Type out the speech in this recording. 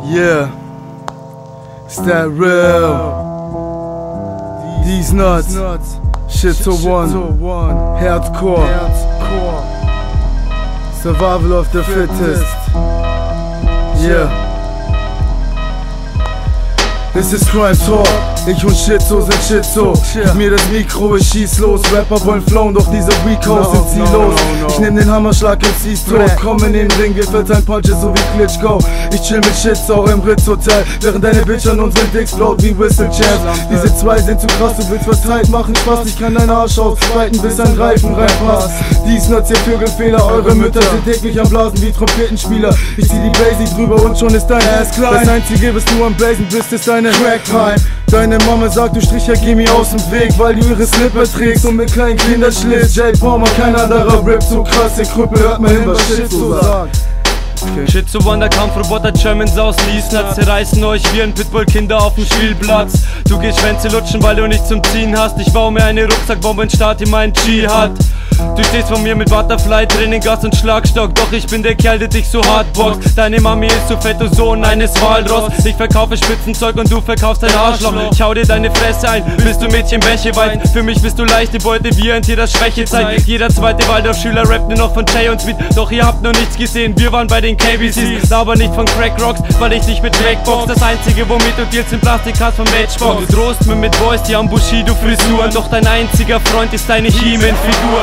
Yeah, is that real? These nuts, shit to one, hardcore, survival of the fittest. Yeah. Es ist Crime Talk, ich und Shitzo sind Shitzo. Gib mir das Mikro, ich schieß los. Rapper wollen flown, doch diese Recos sind ziellos. Ich nehm den Hammerschlag und zieh's tot. Komm in den Ring, wir verteilen Punches so wie Klitschko. Ich chill mit Shitzo im Ritz-Hotel, während deine Bitch an unseren Dicks blaut wie Whistle Champs. Diese zwei sind zu krass, du willst was Zeit machen, Spaß. Ich kann deinen Arsch ausbreiten, bis ein Reifen reinpasst. Dies Nuts, ihr Vögelfehler, eure Mütter sind täglich am Blasen wie Trompetenspieler. Ich zieh die Basic drüber und schon ist dein Ass klein. Das einzige, was du am Blazen bist, ist deine Crackpipe. Deine Mama sagt, du Stricher, geh mir aus dem Weg, weil du ihre Slipper trägst und mit kleinen Kindern schläfst. Jay Palmer, kein anderer Rap so krass, der Krüppel, hört mal hin, was Shitzo sagt. Okay. Shitzo One, der Kampfroboter, Germans aus Liesnatz zerreißen euch wie ein Pitbull-Kinder auf dem Spielplatz. Du gehst Schwänze lutschen, weil du nichts zum Ziehen hast. Ich baue mir eine Rucksackbombe und starte mein Dschihad. Du stehst von mir mit Butterfly, Training, Gas und Schlagstock. Doch ich bin der Kerl, der dich so hart boxt. Deine Mami ist so fett, du Sohn eines Walross. Ich verkaufe Spitzenzeug und du verkaufst dein Arschloch. Ich hau dir deine Fresse ein, bis du Mädchen Bäche weint. Für mich bist du leichte Beute, wie ein Tier, das Schwäche zeigt. Jeder zweite Waldorfschüler rappt nur noch von Jay und Sweet. Doch ihr habt noch nichts gesehen, wir waren bei den KBCs. Aber nicht von Crack Rocks, weil ich nicht mit Drake-Box. Das einzige, womit du dealst, sind Plastikcards von Matchbox. Du drohst mir mit Boys, die haben Bushido-Frisuren. Doch dein einziger Freund ist deine He-Man-Figur.